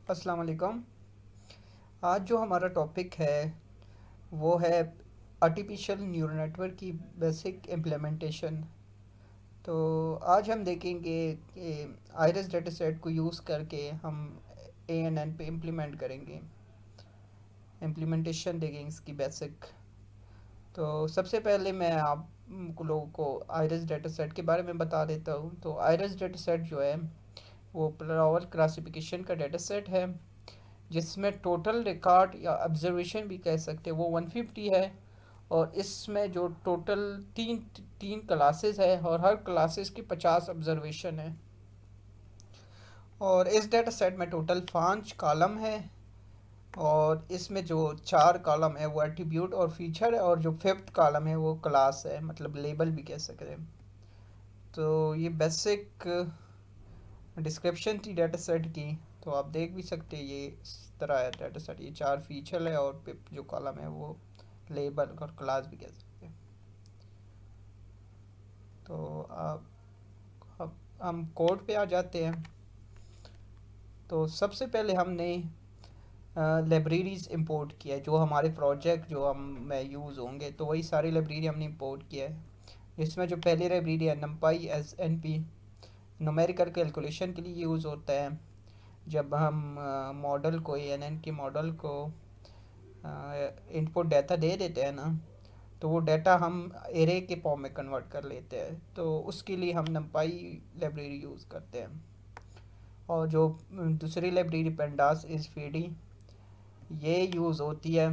अस्सलाम वालेकुम। आज जो हमारा टॉपिक है वो है आर्टिफिशियल न्यूरल नेटवर्क की बेसिक इम्प्लीमेंटेशन। तो आज हम देखेंगे कि आइरिस डेटा सेट को यूज़ करके हम एएनएन पे इम्प्लीमेंट करेंगे, इम्प्लीमेंटेशन देखेंगे इसकी बेसिक। तो सबसे पहले मैं आप लोगों को आइरिस डेटा सेट के बारे में बता देता हूँ। तो आइरिस डेटा सेट जो है वो फ्लावर क्लासिफिकेशन का डेटा सेट है, जिसमें टोटल रिकॉर्ड या ऑब्जर्वेशन भी कह सकते हैं वो 150 है। और इसमें जो टोटल तीन तीन क्लासेस है और हर क्लासेस की 50 ऑब्जर्वेशन है। और इस डेटा सेट में टोटल 5 कॉलम है, और इसमें जो 4 कॉलम है वो एट्रीब्यूट और फीचर है, और जो फिफ्थ कॉलम है वो क्लास है, मतलब लेबल भी कह सकते हैं। तो ये बेसिक डिस्क्रिप्शन थी डेटा सेट की। तो आप देख भी सकते हैं ये इस तरह है डेटा सेट। ये 4 फीचर है और पिप जो कॉलम है वो लेबल और क्लास भी कह सकते हैं। तो अब हम कोड पे आ जाते हैं। तो सबसे पहले हमने लाइब्रेरीज इंपोर्ट किया है, जो हमारे प्रोजेक्ट जो हम में यूज़ होंगे, तो वही सारी लाइब्रेरी हमने इंपोर्ट किया है। इसमें जो पहली लाइब्रेरी है numpy SNP, न्यूमेरिकल कैलकुलेशन के लिए यूज़ होता है। जब हम मॉडल को एएनएन के मॉडल को इनपुट डाटा दे देते हैं ना, तो वो डाटा हम एरे के फॉर्म में कन्वर्ट कर लेते हैं। तो उसके लिए हम numpy लाइब्रेरी यूज़ करते हैं। और जो दूसरी लाइब्रेरी पेंडास इज़ फीडी, ये यूज़ होती है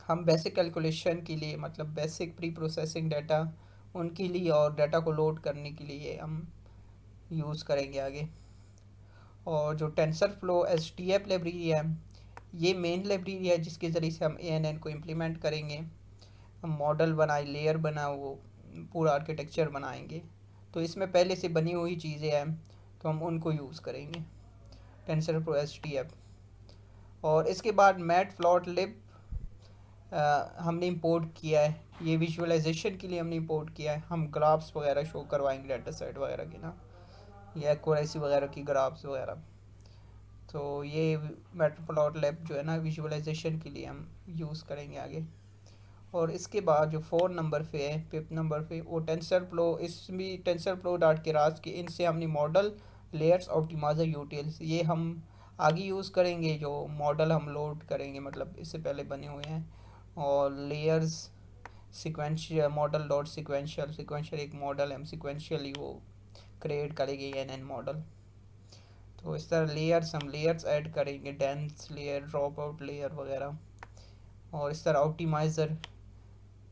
हम बेसिक कैलकुलेशन के लिए, मतलब बेसिक प्री प्रोसेसिंग डाटा उनके लिए, और डाटा को लोड करने के लिए हम यूज़ करेंगे आगे। और जो tensor flow S T F library है, ये मेन लाइब्रेरी है जिसके ज़रिए से हम एएनएन को इम्प्लीमेंट करेंगे। हम मॉडल बनाए, लेयर बनाए, वो पूरा आर्किटेक्चर बनाएंगे। तो इसमें पहले से बनी हुई चीज़ें हैं, तो हम उनको यूज़ करेंगे, tensor flow S T F. और इसके बाद मैट प्लॉट लिब हमने इंपोर्ट किया है। ये विजुअलाइजेशन के लिए हमने इंपोर्ट किया है। हम ग्राफ्स वगैरह शो करवाएंगे डाटा सेट वगैरह की ना, ये एक्यूरेसी वगैरह की ग्राफ्स वगैरह। तो ये मैटप्लॉटलिब जो है ना, विजुअलाइजेशन के लिए हम यूज़ करेंगे आगे। और इसके बाद जो 4 नंबर पे है, 5th नंबर पे, वो टेंसर फ्लो। इसमें टेंसर फ्लो डॉट के राज के इनसे हमने मॉडल लेयर्स ऑप्टिमाइजर यूटिल्स ये हम आगे यूज़ करेंगे। जो मॉडल हम लोड करेंगे, मतलब इससे पहले बने हुए हैं। और layers sequential model dot sequential, sequential एक मॉडल है, हम सिक्वेंशियली वो क्रिएट करेंगे एन मॉडल। तो इस तरह लेयर्स हम लेयर्स ऐड करेंगे, dense layer, drop out layer वगैरह। और इस तरह ऑप्टिमाइज़र,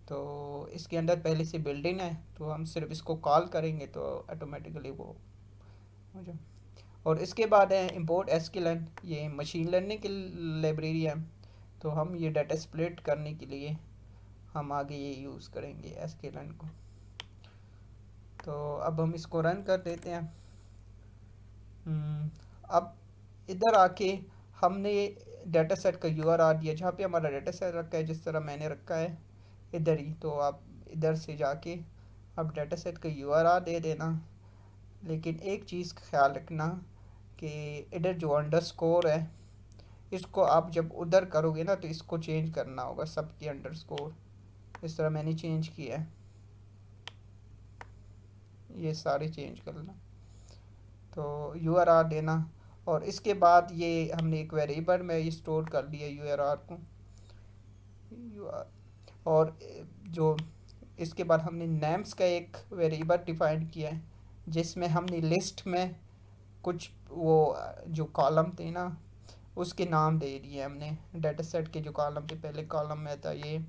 तो इसके अंदर पहले से बिल्डिंग है, तो हम सिर्फ इसको कॉल करेंगे तो ऑटोमेटिकली वो हो जाए। और इसके बाद है इंपोर्ट एसक्यूएल, ये मशीन लर्निंग की लाइब्रेरी है। तो हम ये डाटा स्प्लिट करने के लिए हम आगे ये यूज़ करेंगे एसक्यूएल को। तो अब हम इसको रन कर देते हैं। अब इधर आके हमने डाटा सेट का यूआरएल दिया, जहाँ पे हमारा डाटा सेट रखा है, जिस तरह मैंने रखा है इधर ही। तो आप इधर से जाके आप डाटा सेट का यूआरएल दे देना। लेकिन एक चीज़ का ख्याल रखना कि इधर जो अंडरस्कोर है, इसको आप जब उधर करोगे ना, तो इसको चेंज करना होगा, सबकी अंडरस्कोर। इस तरह मैंने चेंज किया है, ये सारे चेंज करना। तो यूआरएल देना। और इसके बाद ये हमने एक वेरिएबल में ये स्टोर कर लिया यूआरएल को। और जो इसके बाद हमने नेम्स का एक वेरिएबल डिफाइन किया है, जिसमें हमने लिस्ट में कुछ वो जो कॉलम थे ना, उसके नाम दे दिए हमने। डाटा सेट के जो कॉलम थे, पहले कॉलम में था ये,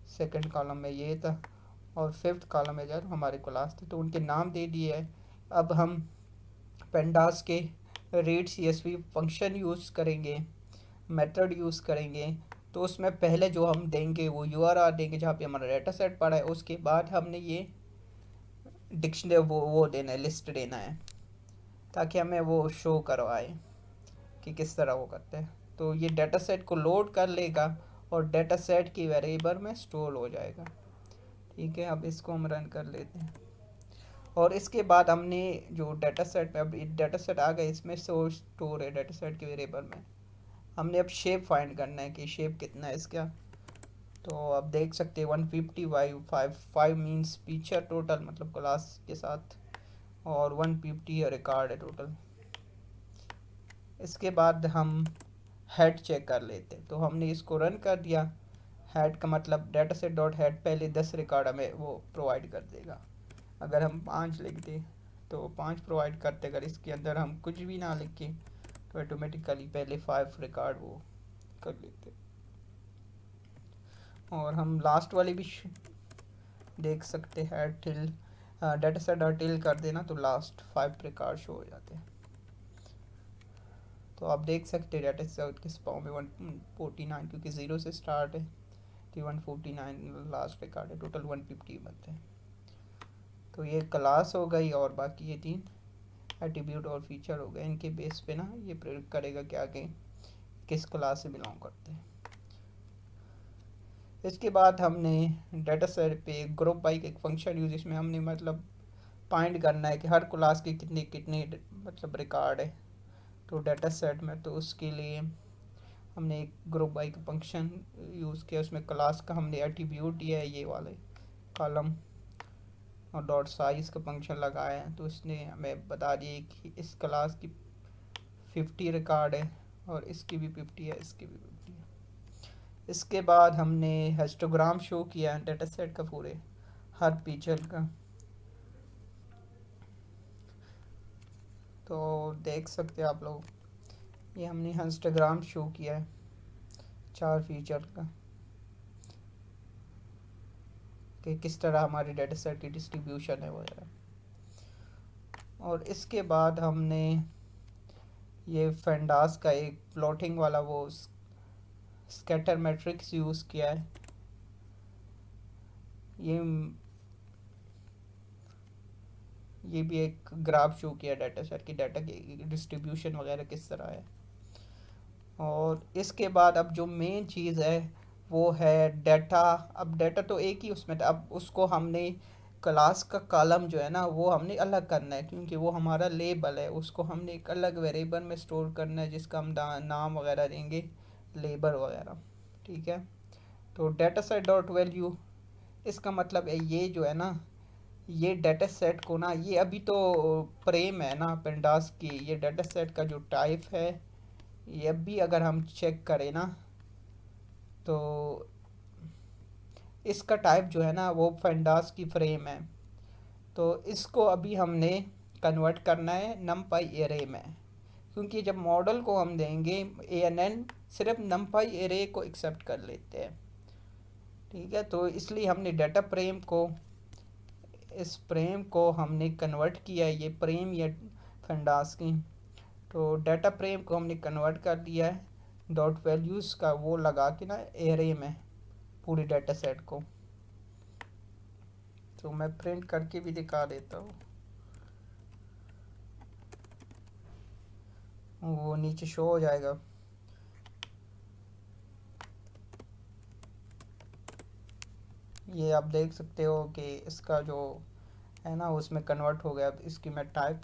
सेकंड कॉलम में ये था, और फिफ्थ कॉलम में जो हमारे क्लास थे, तो उनके नाम दे दिए है। अब हम पेंडास के रीड सीएसवी फंक्शन यूज़ करेंगे, मेथड यूज़ करेंगे। तो उसमें पहले जो हम देंगे वो यूआरएल देंगे जहाँ पे हमारा डाटा सेट पड़ा है। उसके बाद हमने ये डिक्शनरी वो देना है, लिस्ट देना है, ताकि हमें वो शो करवाए कि किस तरह वो करते हैं। तो ये डाटा सेट को लोड कर लेगा और डाटा सेट की वेरिएबल में स्टोर हो जाएगा। ठीक है, अब इसको हम रन कर लेते हैं। और इसके बाद हमने जो डाटा सेट में, अब डाटा सेट आ गए, इसमें सोर्स स्टोर है डाटा सेट के वेरिएबल में। हमने अब शेप फाइंड करना है कि शेप कितना है इसका। तो आप देख सकते हैं 150 बाई 5 मीन्स फीचर टोटल, मतलब क्लास के साथ, और 150 रिकॉर्ड है टोटल। इसके बाद हम हेड चेक कर लेते हैं। तो हमने इसको रन कर दिया। हेड का मतलब डाटा सेट डॉट हेड पहले 10 रिकॉर्ड हमें वो प्रोवाइड कर देगा। अगर हम 5 लिख दें तो 5 प्रोवाइड करते। अगर इसके अंदर हम कुछ भी ना लिखें तो ऑटोमेटिकली पहले 5 रिकॉर्ड वो कर लेते। और हम लास्ट वाली भी देख सकते हैं, till data set dot till कर देना तो लास्ट 5 रिकॉर्ड शो हो जाते हैं। तो आप देख सकते हैं डाटा सेट किस पाओ में 149, क्योंकि 0 से स्टार्ट है तो 149 लास्ट रिकॉर्ड है, टोटल 150 बनते हैं। तो ये क्लास हो गई, और बाकी ये 3 एट्रीब्यूट और फीचर हो गए। इनके बेस पे ना ये प्रेडिक्ट करेगा कि आगे किस क्लास से बिलोंग करते हैं। इसके बाद हमने डाटा सेट पे ग्रुप बाई एक फंक्शन यूज, इसमें हमने मतलब फाइंड करना है कि हर क्लास के कितने कितने मतलब रिकॉर्ड है तो डाटा सेट में। तो उसके लिए हमने एक ग्रुप बाई का फंक्शन यूज़ किया। उसमें क्लास का हमने एट्रीब्यूट दिया है ये वाले कॉलम, और डॉट साइज का फंक्शन लगाया है। तो इसने हमें बता दिया कि इस क्लास की 50 रिकॉर्ड है, और इसकी भी 50 है, इसकी भी 50 है। इसके बाद हमने हिस्टोग्राम शो किया है डाटा सेट का पूरे हर फीचर का। तो देख सकते हैं आप लोग, ये हमने हिस्टोग्राम शो किया है 4 फीचर का, कि किस तरह हमारी डाटा सेट की डिस्ट्रीब्यूशन है वगैरह। और इसके बाद हमने ये फेंडास का एक प्लॉटिंग वाला वो स्कैटर मैट्रिक्स यूज़ किया है। ये भी एक ग्राफ शो किया डाटा सेट की, डाटा की डिस्ट्रीब्यूशन वगैरह किस तरह है। और इसके बाद अब जो मेन चीज़ है वो है डाटा। अब डाटा तो एक ही उसमें था, अब उसको हमने क्लास का कॉलम जो है ना वो हमने अलग करना है, क्योंकि वो हमारा लेबल है। उसको हमने एक अलग वेरिएबल में स्टोर करना है, जिसका हम नाम वगैरह देंगे लेबल वगैरह। ठीक है। तो डाटा सेट डॉट वैल्यू, इसका मतलब है ये जो है ना, ये डाटा सेट को ना, ये अभी तो प्रेम है ना पेंडास की, ये डाटा सेट का जो टाइप है, ये अभी अगर हम चेक करें ना तो इसका टाइप जो है ना वो पेंडास की फ्रेम है। तो इसको अभी हमने कन्वर्ट करना है नमपाई एरे में, क्योंकि जब मॉडल को हम देंगे ANN सिर्फ नमपाई एरे को एक्सेप्ट कर लेते हैं। ठीक है। तो इसलिए हमने डाटा फ्रेम को, इस फ्रेम को हमने कन्वर्ट किया है, ये फ्रेम या फंडास की। तो डाटा फ्रेम को हमने कन्वर्ट कर दिया है डॉट वैल्यूज़ का वो लगा के ना एरे में पूरी डाटा सेट को। तो मैं प्रिंट करके भी दिखा देता हूँ, वो नीचे शो हो जाएगा। ये आप देख सकते हो कि इसका जो है ना उसमें कन्वर्ट हो गया। अब इसकी मैं टाइप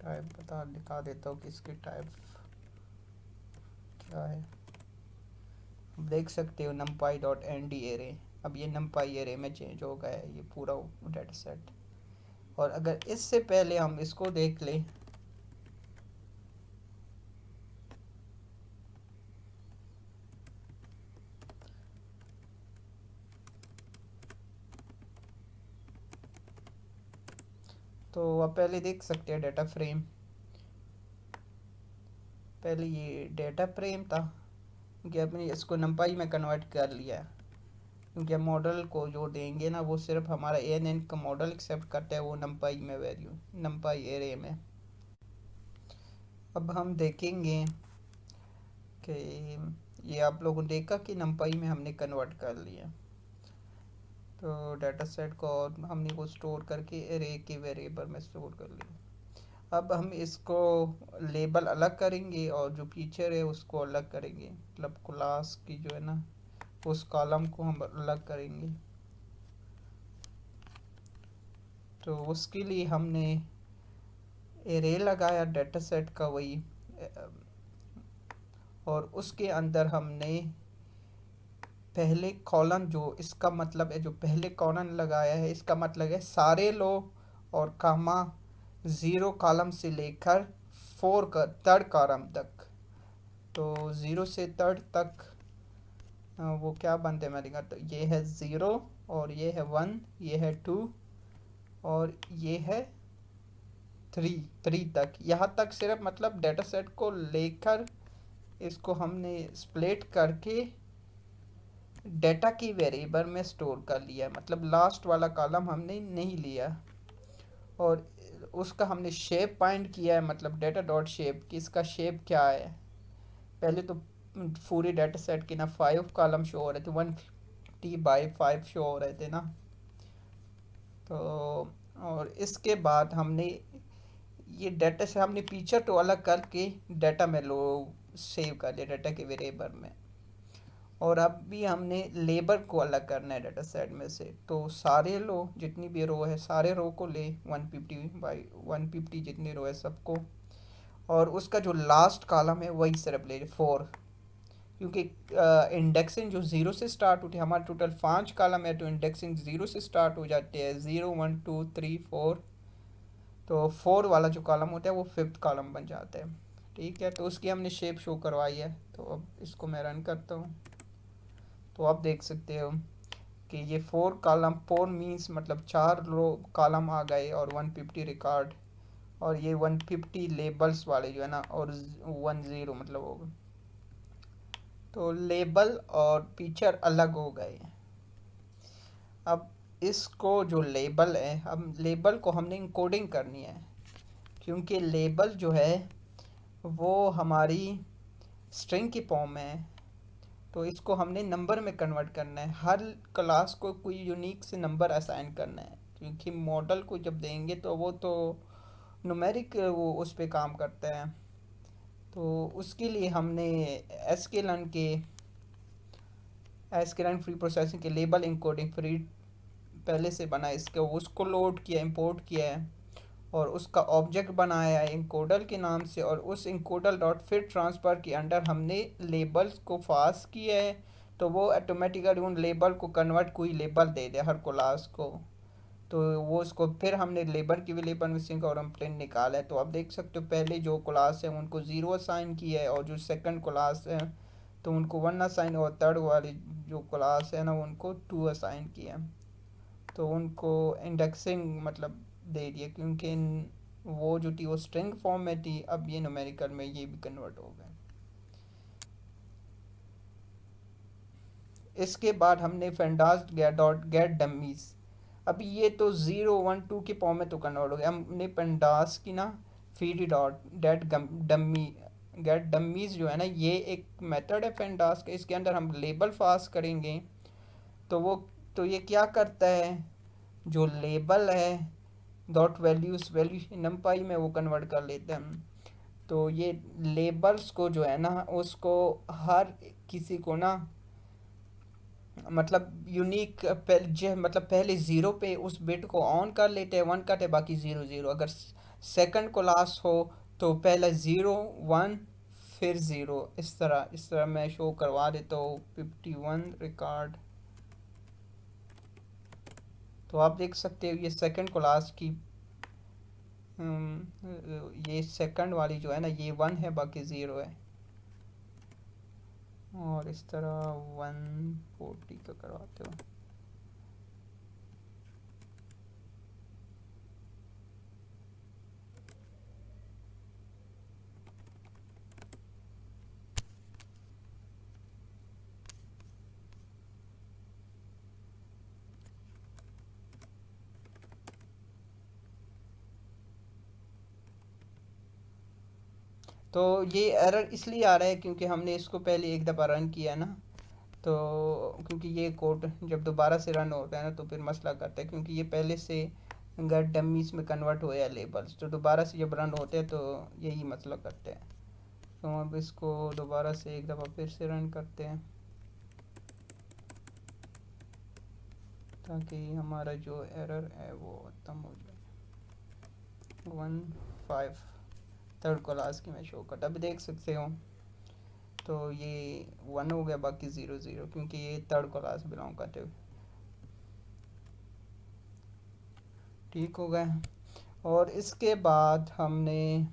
बता दिखा देता हूँ कि इसकी टाइप क्या है। देख सकते हो numpy डॉट nd एरे, अब ये numpy एरे में चेंज हो गया है ये पूरा डाटा सेट। और अगर इससे पहले हम इसको देख लें, तो आप पहले देख सकते हैं डाटा फ्रेम, पहले ये डाटा फ्रेम था, क्योंकि अपने इसको numpy में कन्वर्ट कर लिया है। क्योंकि हम मॉडल को जो देंगे ना वो सिर्फ हमारा ANN का मॉडल एक्सेप्ट करता है, वो numpy में वैल्यू, numpy एरे में। अब हम देखेंगे कि ये आप लोगों ने देखा कि numpy में हमने कन्वर्ट कर लिया। तो डाटा सेट को हमने वो स्टोर करके एरे के वेरिएबल में स्टोर कर लिया। अब हम इसको लेबल अलग करेंगे और जो फीचर है उसको अलग करेंगे, मतलब क्लास की जो है ना उस कॉलम को हम अलग करेंगे। तो उसके लिए हमने एरे लगाया डेटा सेट का वही, और उसके अंदर हमने पहले कॉलम, जो इसका मतलब है जो पहले कॉलम लगाया है इसका मतलब है सारे लो, और कामा ज़ीरो कॉलम से लेकर फोर का थर्ड कॉलम तक। तो ज़ीरो से थर्ड तक वो क्या बनते हैं मेरे, तो ये है ज़ीरो, और ये है वन, ये है टू, और ये है थ्री, थ्री तक, यहाँ तक सिर्फ मतलब डेटा सेट को लेकर इसको हमने स्प्लिट करके डेटा की वेरिएबल में स्टोर कर लिया, मतलब लास्ट वाला कॉलम हमने नहीं लिया। और उसका हमने शेप फाइंड किया है, मतलब डेटा डॉट शेप कि इसका शेप क्या है। पहले तो पूरी डेटा सेट के ना 5 कॉलम शो हो रहे थे, 150 by 5 शो हो रहे थे ना। तो और इसके बाद हमने ये डेटा से हमने फीचर तो अलग करके डेटा में लो सेव कर लिया डेटा के वेरिएबल में। और अब भी हमने लेबर को अलग करना है डेटा सेट में से, तो सारे लो जितनी भी रो है सारे रो को ले 150 by 150 जितनी रो है सबको, और उसका जो लास्ट कॉलम है वही सिर्फ ले 4, क्योंकि इंडेक्सिंग जो ज़ीरो से स्टार्ट होती है, हमारा टोटल 5 कॉलम है, तो इंडेक्सिंग ज़ीरो से स्टार्ट हो जाती है, 0 1 2 3 4। तो 4 वाला जो कॉलम होता है वो फिफ्थ कॉलम बन जाता है। ठीक है, तो उसकी हमने शेप शो करवाई है। तो अब इसको मैं रन करता हूँ, तो आप देख सकते हो कि ये 4 मीन्स मतलब 4 रो कॉलम आ गए, और 150 रिकॉर्ड, और ये 150 लेबल्स वाले जो है ना, और 10 मतलब हो गए। तो लेबल और फीचर अलग हो गए। अब इसको जो लेबल है, अब लेबल को हमने इंकोडिंग करनी है, क्योंकि लेबल जो है वो हमारी स्ट्रिंग की फॉर्म में है। तो इसको हमने नंबर में कन्वर्ट करना है, हर क्लास को कोई यूनिक से नंबर असाइन करना है, क्योंकि मॉडल को जब देंगे तो वो तो न्यूमेरिक वो उस पर काम करता है। तो उसके लिए हमने एसकेलन फ्री प्रोसेसिंग के लेबल इंकोडिंग फ्री पहले से बना, इसके उसको लोड किया, इंपोर्ट किया है, और उसका ऑब्जेक्ट बनाया है इंकोडल के नाम से, और उस इंकोडल डॉट फिट ट्रांसफ़र के अंडर हमने लेबल्स को पास किया है। तो वो ऑटोमेटिकली उन लेबल को कन्वर्ट कोई लेबल दे दे हर क्लास को। तो वो उसको फिर हमने लेबर की भी लेबर मिसिंग और हम प्रिंट निकाला है। तो आप देख सकते हो पहले जो क्लास है उनको 0 असाइन किया है, और जो सेकंड क्लास है तो उनको 1 असाइन, और थर्ड वाली जो क्लास है ना उनको 2 असाइन किया। तो उनको इंडेक्सिंग मतलब दे दिया, क्योंकि वो जो थी वो स्ट्रिंग फॉर्म में थी, अब ये न्यूमेरिकल में ये भी कन्वर्ट हो गए। इसके बाद हमने फेंडास गया डॉट गेट डमीज। अभी ये तो 0 1 2 के फॉर्म में तो कन्वर्ट हो गया, हमने पेंडास की ना feed dot date dummy get dummies जो है ना, ये एक मेथड है पेंडास का, इसके अंदर हम लेबल पास करेंगे। तो वो तो ये क्या करता है, जो लेबल है डॉट वैल्यू नंपाई में वो कन्वर्ट कर लेते हैं हम। तो ये लेबल्स को जो है ना उसको हर किसी को ना मतलब यूनिक मतलब पहले ज़ीरो पे उस बिट को ऑन कर लेते हैं, वन करते बाकी ज़ीरो ज़ीरो। अगर सेकंड क्लास हो तो पहले ज़ीरो वन फिर ज़ीरो, इस तरह मैं शो करवा देता हूँ 51 रिकॉर्ड। तो आप देख सकते हो ये सेकंड क्लास की ये सेकंड वाली जो है ना ये 1 है बाकी ज़ीरो है, और इस तरह 140 का करवाते हो। तो ये एरर इसलिए आ रहा है क्योंकि हमने इसको पहले एक दफ़ा रन किया ना, तो क्योंकि ये कोड जब दोबारा से रन होता है ना तो फिर मसला करता है, क्योंकि ये पहले से गेट डमीज में कन्वर्ट हो या लेबल्स, तो दोबारा से जब रन होते हैं तो यही मसला करते हैं। तो हम अब इसको दोबारा से एक दफ़ा फिर से रन करते हैं, ताकि हमारा जो एरर है वो ख़त्म हो जाए। 1 5 थर्ड क्लास की मैं शो करता, अभी देख सकते हो। तो ये 1 हो गया, बाकी 0 0, क्योंकि ये थर्ड क्लास बिलोंग करते हुए ठीक हो गया। और इसके बाद हमने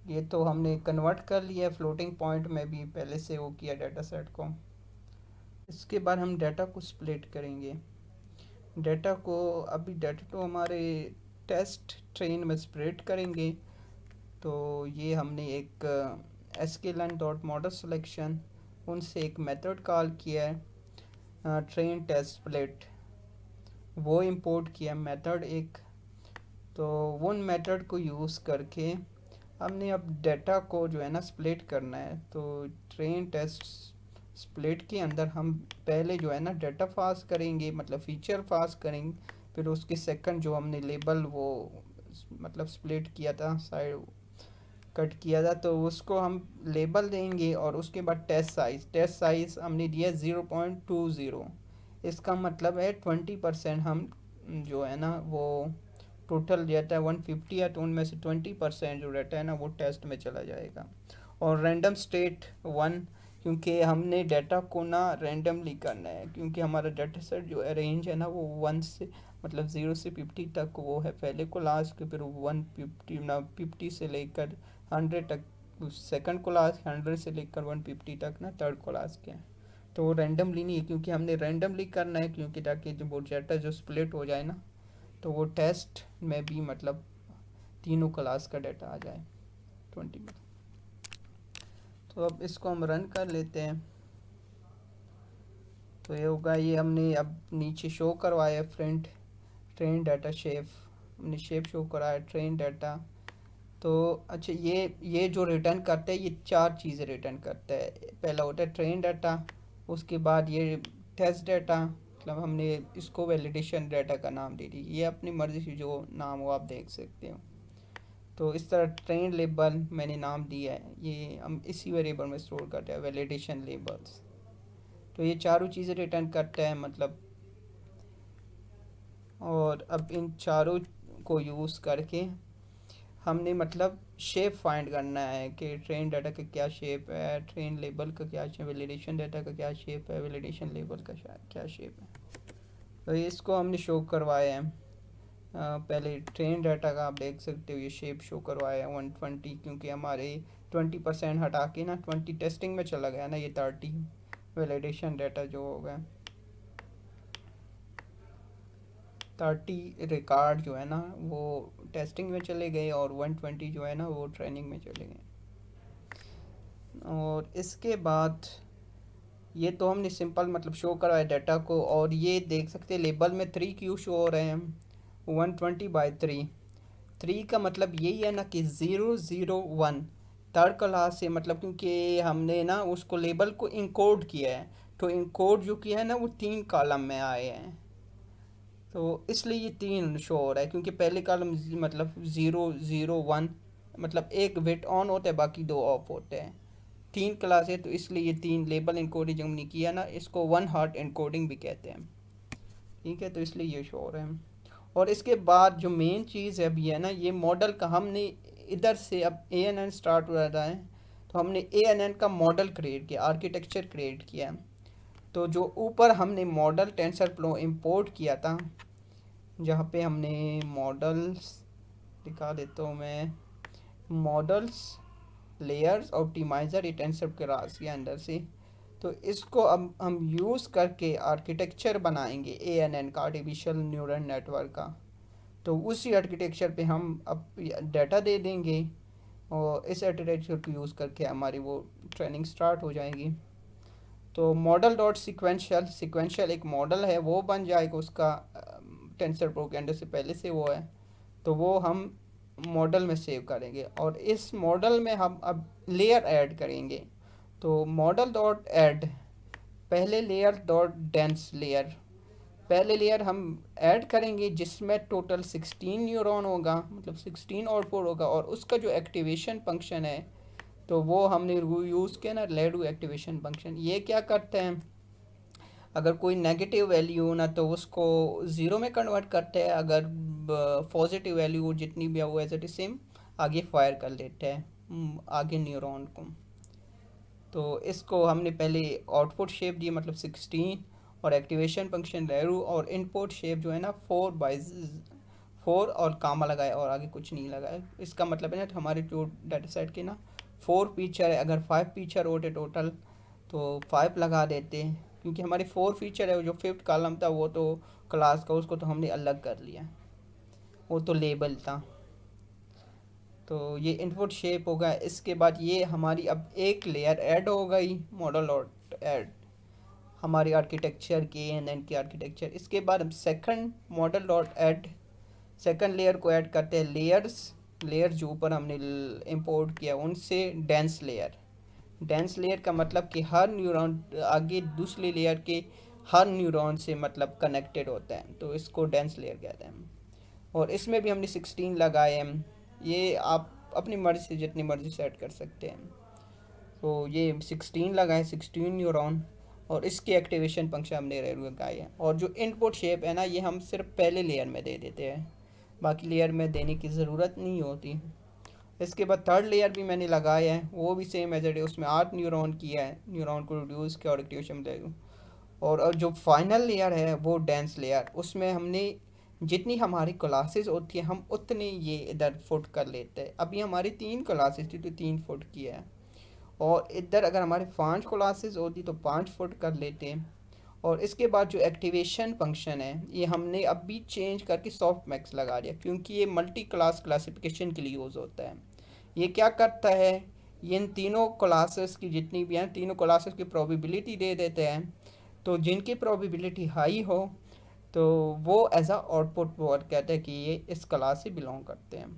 ये तो हमने कन्वर्ट कर लिया फ्लोटिंग पॉइंट में भी पहले से वो किया डाटा सेट को। इसके बाद हम डाटा को स्प्लिट करेंगे। डाटा को अभी डाटा तो हमारे टेस्ट ट्रेन में स्प्लिट करेंगे। तो ये हमने एक sklearn डॉट मॉडल सिलेक्शन उनसे एक मेथड कॉल किया है ट्रेन टेस्ट स्प्लिट, वो इंपोर्ट किया मेथड एक। तो उन मेथड को यूज़ करके हमने अब डाटा को जो है ना स्प्लिट करना है। तो ट्रेन टेस्ट स्प्लिट के अंदर हम पहले जो है ना डाटा पास करेंगे, मतलब फीचर पास करेंगे। फिर उसके सेकंड जो हमने लेबल वो मतलब स्प्लिट किया था, साइड कट किया था, तो उसको हम लेबल देंगे। और उसके बाद टेस्ट साइज़ हमने दिया 0.20। इसका मतलब है 20% हम जो है ना वो टोटल रहता है 150 है, तो उनमें से 20% जो रहता है ना वो टेस्ट में चला जाएगा। और रैंडम स्टेट 1, क्योंकि हमने डाटा को ना रैंडमली करना है, क्योंकि हमारा डाटा सेट जो अरेंज है ना वो 1 से मतलब 0 से 50 तक वो है पहले को लास्ट के, फिर 150 ना 50 से लेकर 100 तक सेकंड क्लास, 100 से लेकर 150 तक ना थर्ड क्लास के हैं। तो वो रैंडमली नहीं है, क्योंकि हमने रैंडमली करना है, क्योंकि ताकि जो वो डाटा जो स्प्लिट हो जाए ना तो वो टेस्ट में भी मतलब तीनों क्लास का डाटा आ जाए 20 में। तो अब इसको हम रन कर लेते हैं। तो ये होगा, ये हमने अब नीचे शो करवाया फ्रंट ट्रेन डाटा शेप, हमने शेप शो कराया ट्रेन डाटा। तो अच्छा, ये जो रिटर्न करते हैं ये 4 चीज़ें रिटर्न करता है। पहला होता है ट्रेन डाटा, उसके बाद ये टेस्ट डाटा, मतलब हमने इसको वैलिडेशन डाटा का नाम दे दी, ये अपनी मर्ज़ी से जो नाम हो आप देख सकते हो। तो इस तरह ट्रेन लेबल मैंने नाम दिया है, ये हम इसी वेरिएबल में स्टोर करते हैं वैलिडेशन लेबल्स। तो ये चारों चीज़ें रिटर्न करता है मतलब। और अब इन चारों को यूज़ करके हमने मतलब शेप फाइंड करना है कि ट्रेन डाटा का क्या शेप है, ट्रेन लेबल का क्या शेप, वैलिडेशन डाटा का क्या शेप है, वैलिडेशन लेबल का क्या शेप है। तो इसको हमने शो करवाया है। पहले ट्रेन डाटा का आप देख सकते हो ये शेप शो करवाया है 120, क्योंकि हमारे 20% हटा के ना 20 टेस्टिंग में चला गया ना, ये 30 वैलिडेशन डाटा जो हो गया 30 रिकॉर्ड जो है ना वो टेस्टिंग में चले गए, और 120 जो है ना वो ट्रेनिंग में चले गए। और इसके बाद ये तो हमने सिंपल मतलब शो कराया डाटा को। और ये देख सकते हैं लेबल में 3 क्यू शो हो रहे हैं 120/3। 3 का मतलब यही है ना कि 0 0 1 थर्ड क्लास से, मतलब क्योंकि हमने ना उसको लेबल को इनकोड किया है, तो इनकोड जो किया है ना वो 3 कॉलम में आए हैं। तो इसलिए ये 3 शो हो रहा है, क्योंकि पहले कॉलम मतलब 0 0 1 मतलब एक बिट ऑन होता है, बाकी 2 ऑफ होते हैं। 3 क्लास है, तो इसलिए ये 3 लेबल इनकोडिंग हमने किया ना, इसको 1 हॉट इनकोडिंग भी कहते हैं। ठीक है, तो इसलिए ये शो हो रहा है। और इसके बाद जो मेन चीज़ है अभी है ना, ये मॉडल का हमने इधर से अब ANN स्टार्ट हो रहा है, तो हमने ANN का मॉडल क्रिएट किया, आर्किटेक्चर क्रिएट किया। तो जो ऊपर हमने मॉडल टेंसरफ्लो इंपोर्ट किया था, जहाँ पे हमने मॉडल्स दिखा देता हूँ मैं, मॉडल्स लेयर्स ऑप्टिमाइज़र ये टेंसर क्लास के अंदर से। तो इसको अब हम यूज़ करके आर्किटेक्चर बनाएंगे ANN का, आर्टिफिशियल न्यूरल नेटवर्क का। तो उसी आर्किटेक्चर पे हम अब डाटा दे देंगे, और इस आर्किटेक्चर को यूज़ करके हमारी वो ट्रेनिंग स्टार्ट हो जाएगी। तो मॉडल डॉट सिक्वेंशियल एक मॉडल है वो बन जाएगा, उसका टेंसर प्रो के अंदर से पहले से वो है, तो वो हम मॉडल में सेव करेंगे। और इस मॉडल में हम अब लेयर ऐड करेंगे। तो मॉडल डॉट ऐड पहले लेयर डॉट डेंस लेयर, पहले लेयर हम ऐड करेंगे जिसमें टोटल 16 न्यूरॉन होगा, मतलब 16 आउटपुट होगा। और उसका जो एक्टिवेशन फंक्शन है तो वो हमने यूज़ किया ना रेडू एक्टिवेशन फंक्शन। ये क्या करते हैं, अगर कोई नेगेटिव वैल्यू हो ना तो उसको ज़ीरो में कन्वर्ट करते हैं, अगर पॉजिटिव वैल्यू जितनी भी है वो एज इट इज सेम आगे फायर कर लेते हैं आगे न्यूरॉन को। तो इसको हमने पहले आउटपुट शेप दी मतलब 16, और एक्टिवेशन फंक्शन रेरू, और इनपुट शेप जो है ना 4 और कामा लगाए और आगे कुछ नहीं लगाए। इसका मतलब है ना हमारे जो डाटा सेट के ना 4 फीचर है, अगर 5 फीचर होते टोटल तो 5 लगा देते, क्योंकि हमारे 4 फीचर है, जो फिफ्थ कॉलम था वो तो क्लास का, उसको तो हमने अलग कर लिया, वो तो लेबल था। तो ये इनपुट शेप होगा। इसके बाद ये हमारी अब एक लेयर ऐड हो गई, मॉडल डॉट ऐड हमारी आर्किटेक्चर के एन एन की आर्किटेक्चर। इसके बाद हम second model dot add second layer को ऐड करते हैं, लेयर जो ऊपर हमने इंपोर्ट किया उनसे डेंस लेयर का मतलब कि हर न्यूरॉन आगे दूसरी लेयर के हर न्यूरॉन से मतलब कनेक्टेड होता है, तो इसको डेंस लेयर कहते हैं। और इसमें भी हमने 16 लगाए हैं, ये आप अपनी मर्ज़ी से जितनी मर्ज़ी सेट कर सकते हैं। तो ये 16 लगाए, 16 न्यूरॉन, और इसकी एक्टिवेशन फंक्शन हमने लगाई है। और जो इनपुट शेप है ना ये हम सिर्फ पहले लेयर में दे देते हैं, बाकी लेयर में देने की ज़रूरत नहीं होती। इसके बाद थर्ड लेयर भी मैंने लगाया है, वो भी सेम एज इट, उसमें 8 न्यूरॉन किया है, न्यूरॉन को रिड्यूस किया और एक्टिवेशन दे दूँ। और जो फाइनल लेयर है वो डेंस लेयर, उसमें हमने जितनी हमारी क्लासेस होती है हम उतने ये इधर फुट कर लेते हैं। अभी हमारी 3 क्लासेस थी तो 3 फुट किया है, और इधर अगर हमारे 5 क्लासेस होती तो 5 फुट कर लेते हैं। और इसके बाद जो एक्टिवेशन फंक्शन है ये हमने अभी चेंज करके सॉफ्ट मैक्स लगा दिया, क्योंकि ये मल्टी क्लास क्लासिफिकेशन के लिए यूज़ होता है। ये क्या करता है, ये इन तीनों क्लासेस की जितनी भी हैं तीनों क्लासेस की प्रोबेबिलिटी दे देते हैं, तो जिनकी प्रोबेबिलिटी हाई हो तो वो एज अ आउटपुट वर्ड कहते हैं कि ये इस क्लास से बिलोंग करते हैं।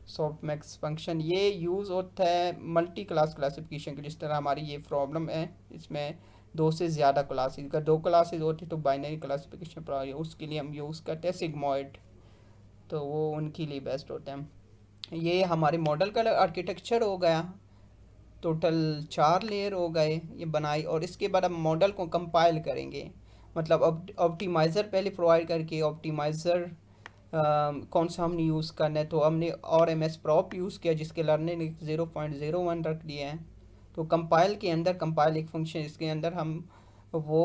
सॉफ्ट मैक्स फंक्शन ये यूज़ होता है मल्टी क्लास क्लासिफिकेशन के, जिस तरह हमारी ये प्रॉब्लम है इसमें 2 से ज़्यादा क्लासेस, अगर 2 क्लासेस होती तो बाइनरी क्लासिफिकेशन प्रॉब्लम, उसके लिए हम यूज़ करते हैं सिग्मॉइड, तो वो उनके लिए बेस्ट होता है। ये हमारे मॉडल का आर्किटेक्चर हो गया, टोटल 4 लेयर हो गए ये बनाई। और इसके बाद हम मॉडल को कंपाइल करेंगे, मतलब ऑप्टिमाइज़र पहले प्रोवाइड करके ऑप्टिमाइज़र कौन सा हमने यूज़ करना है, तो हमने और एम एस प्रॉप यूज़ किया जिसके लर्निंग 0.01 रख दिए हैं। तो कंपाइल के अंदर कंपाइल एक फंक्शन, इसके अंदर हम वो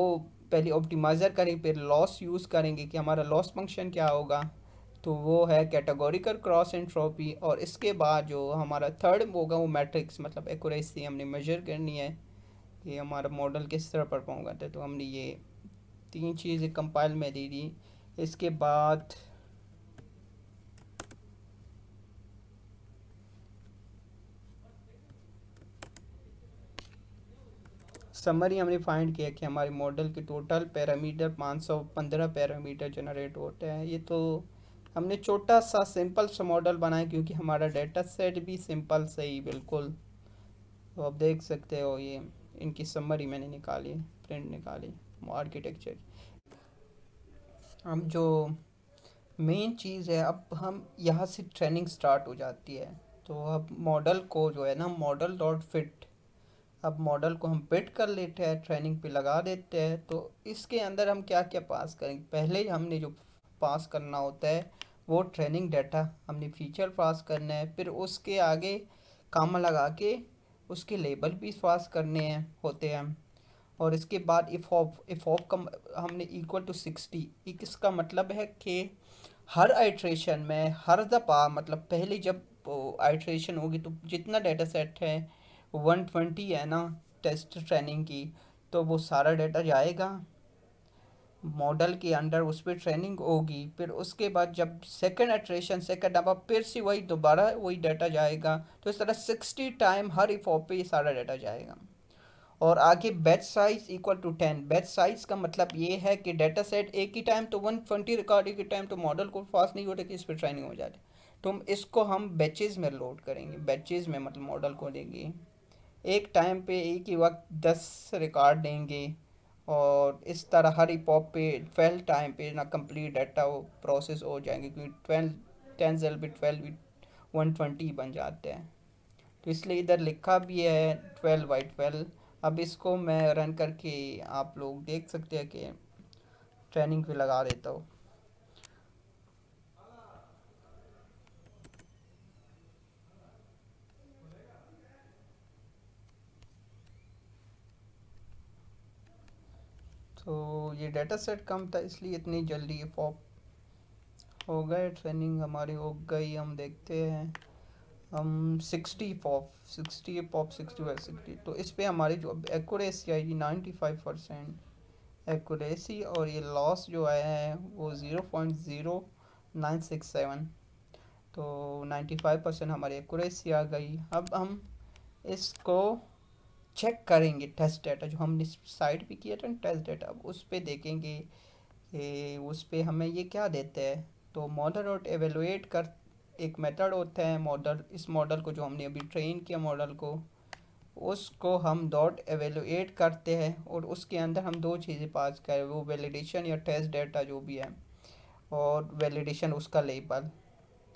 पहले ऑप्टिमाइज़र करेंगे, फिर लॉस यूज़ करेंगे कि हमारा लॉस फंक्शन क्या होगा, तो वो है कैटेगोरिकल क्रॉस एंट्रोपी। और इसके बाद जो हमारा थर्ड होगा वो मैट्रिक्स, मतलब एक्यूरेसी हमने मेजर करनी है कि हमारा मॉडल किस तरह परफॉर्म करता है। तो हमने ये 3 चीज़ें कंपाइल में दे दी। इसके बाद समरी हमने फाइंड किया कि हमारे मॉडल के टोटल पैरामीटर 515 पैरामीटर जनरेट होते हैं। ये तो हमने छोटा सा सिंपल सा मॉडल बनाया क्योंकि हमारा डेटा सेट भी सिंपल से ही बिल्कुल। तो आप देख सकते हो ये इनकी समरी मैंने निकाली, प्रिंट निकाली आर्किटेक्चर। हम जो मेन चीज़ है, अब हम यहाँ से ट्रेनिंग स्टार्ट हो जाती है। तो अब मॉडल को जो है ना मॉडल डॉट फिट, अब मॉडल को हम फिट कर लेते हैं, ट्रेनिंग पे लगा देते हैं। तो इसके अंदर हम क्या क्या पास करेंगे, पहले हमने जो पास करना होता है वो ट्रेनिंग डाटा हमने फीचर पास करना है, फिर उसके आगे काम लगा के उसके लेबल भी पास करने हैं होते हैं। और इसके बाद इफ़ ऑफ का हमने इक्वल टू 60, इसका मतलब है कि हर आइट्रेशन में हर दफ़ा, मतलब पहले जब आइट्रेशन होगी तो जितना डाटा सेट है 120 है ना टेस्ट ट्रेनिंग की, तो वो सारा डाटा जाएगा मॉडल के अंडर, उस पर ट्रेनिंग होगी। फिर उसके बाद जब सेकंड आइट्रेशन सेकंड दफ़ा फिर से वही दोबारा वही डाटा जाएगा। तो इस तरह 60 टाइम हर इफ़ॉप पे ये सारा डाटा जाएगा। और आगे batch size equal to 10, batch size का मतलब ये है कि डाटा सेट एक ही टाइम तो 120 रिकॉर्ड एक ही टाइम तो मॉडल को फास्ट नहीं होता कि इस पर ट्रेनिंग हो जाए, तो इसको हम बैचेज में लोड करेंगे, बैचेज में मतलब मॉडल को देंगे एक टाइम पे एक ही वक्त 10 रिकॉर्ड देंगे। और इस तरह हर पॉप पे 12 टाइम पे ना कंप्लीट डाटा वो प्रोसेस हो जाएंगे, क्योंकि 12 10 एल भी 12 भी 120 बन जाते हैं। तो इसलिए इधर लिखा भी है 12 बाई 12 अब इसको मैं रन करके आप लोग देख सकते हैं कि ट्रेनिंग पे लगा देता हूँ। तो ये डेटा सेट कम था इसलिए इतनी जल्दी पॉप हो गए। ट्रेनिंग हमारी हो गई, हम देखते हैं। हम 60 तो इस पे हमारी जो एक्यूरेसी आएगी 95% एक्यूरेसी, और ये लॉस जो आया है वो 0.0967। तो 95% हमारी एक्यूरेसी आ गई। अब हम इसको चेक करेंगे टेस्ट डाटा जो हमने साइट पे किया था ना, टेस्ट डाटा, अब उस पे देखेंगे कि उस पे हमें ये क्या देते हैं। तो मॉडल डॉट एवेलुएट कर एक मेथड होता है। मॉडल, इस मॉडल को जो हमने अभी ट्रेन किया मॉडल को, उसको हम डॉट एवेलुएट करते हैं और उसके अंदर हम दो चीज़ें पास करें, वो वैलिडेशन या टेस्ट डाटा जो भी है, और वैलिडेशन उसका लेबल।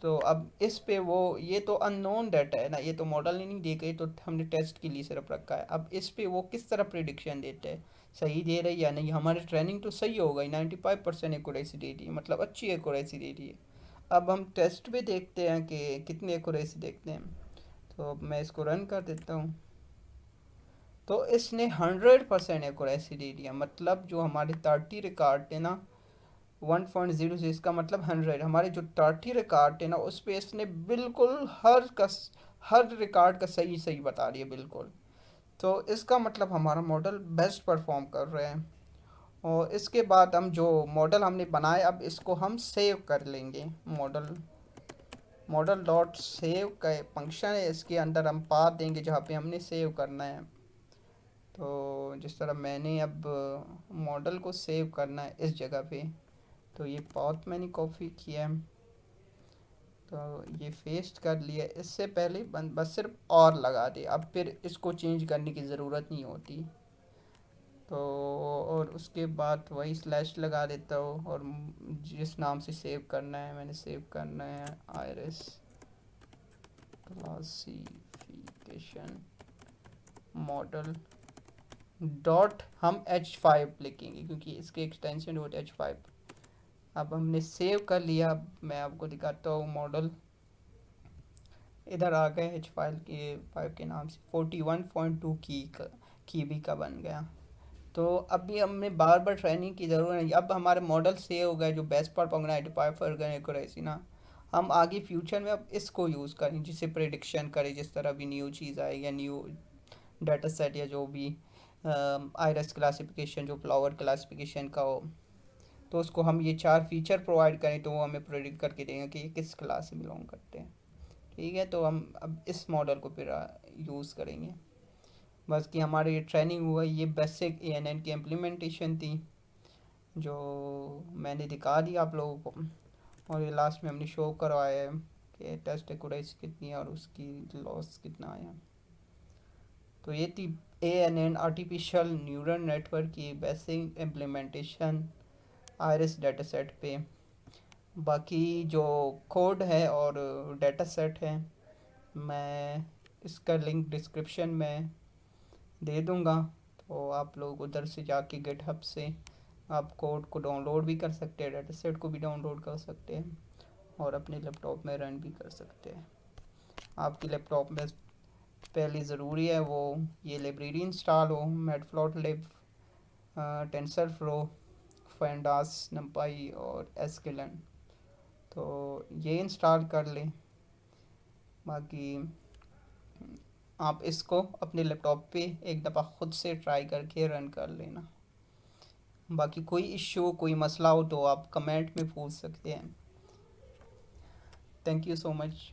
तो अब इस पे वो, ये तो अननोन डाटा है ना, ये तो मॉडल ने नहीं दी गई, तो हमने टेस्ट के लिए सिर्फ रखा है। अब इस पे वो किस तरह प्रिडिक्शन देते हैं, सही दे रही है या नहीं। हमारी ट्रेनिंग तो सही हो गई, 95% एक्यूरेसी दे रही है, मतलब अच्छी एक्यूरेसी दे रही है। अब हम टेस्ट पे देखते हैं कि कितनी एक्यूरेसी देखते हैं। तो अब मैं इसको रन कर देता हूँ। तो इसने 100% एक्यूरेसी दे दिया, मतलब जो हमारे 30 रिकॉर्ड थे ना, 1.0 से इसका मतलब 100, हमारे जो 30 रिकॉर्ड थे ना उस पे इसने बिल्कुल हर रिकॉर्ड का सही सही बता दिया बिल्कुल। तो इसका मतलब हमारा मॉडल बेस्ट परफॉर्म कर रहे हैं। और इसके बाद हम जो मॉडल हमने बनाया, अब इसको हम सेव कर लेंगे। मॉडल मॉडल डॉट सेव का फंक्शन है, इसके अंदर हम पाथ देंगे जहाँ पे हमने सेव करना है। तो जिस तरह मैंने अब मॉडल को सेव करना है इस जगह पे, तो ये पाथ मैंने कॉपी किया है, तो ये पेस्ट कर लिया। इससे पहले बस सिर्फ और लगा दे, अब फिर इसको चेंज करने की ज़रूरत नहीं होती। तो और उसके बाद वही स्लैश लगा देता हूँ, और जिस नाम से सेव करना है, मैंने सेव करना है आयरिस क्लासिफिकेशन मॉडल डॉट, हम H5 लिखेंगे क्योंकि इसके एक्सटेंशन डॉट H5। अब हमने सेव कर लिया। अब मैं आपको दिखाता हूँ मॉडल इधर आ गए, H5 के नाम से 41.2 की भी का बन गया। तो अभी हमें बार बार ट्रेनिंग की ज़रूरत नहीं, अब हमारे मॉडल सेव हो गए जो बेस्ट पर 95% एक्यूरेसी ना। हम आगे फ्यूचर में अब इसको यूज़ करें जिसे प्रिडिक्शन करे, जिस तरह भी न्यू चीज़ आए या न्यू डाटा सेट या जो भी आयरस क्लासिफिकेशन जो फ्लावर क्लासिफिकेशन का हो, तो उसको हम ये 4 फीचर प्रोवाइड करें तो वो हमें प्रेडिक्ट करके देंगे कि ये किस क्लास से बिलोंग करते हैं। ठीक है, तो हम अब इस मॉडल को फिर यूज़ करेंगे। बस कि हमारी ये ट्रेनिंग हुआ, ये बेसिक ANN की इम्प्लीमेंटेशन थी जो मैंने दिखा दी आप लोगों को, और ये लास्ट में हमने शो करवाया है कि टेस्ट एक्यूरेसी कितनी है और उसकी लॉस कितना आया। तो ये थी ANN आर्टिफिशियल न्यूरल नेटवर्क की basic implementation iris data set पे। बाकी जो कोड है और डेटा सेट है, मैं इसका लिंक डिस्क्रिप्शन में दे दूँगा। तो आप लोग उधर से जाके गिटहब से आप कोड को डाउनलोड भी कर सकते हैं, डेटा सेट को भी डाउनलोड कर सकते हैं और अपने लैपटॉप में रन भी कर सकते हैं। आपके लैपटॉप में पहले ज़रूरी है वो ये लाइब्रेरी इंस्टॉल हो, मैटप्लॉटलिब, टेंसरफ्लो, pandas, numpy और sklearn, तो ये इंस्टॉल कर लें। बाकी आप इसको अपने लैपटॉप पे एक दफ़ा ख़ुद से ट्राई करके रन कर लेना। बाकी कोई इश्यू, कोई मसला हो तो आप कमेंट में पूछ सकते हैं। Thank you so much.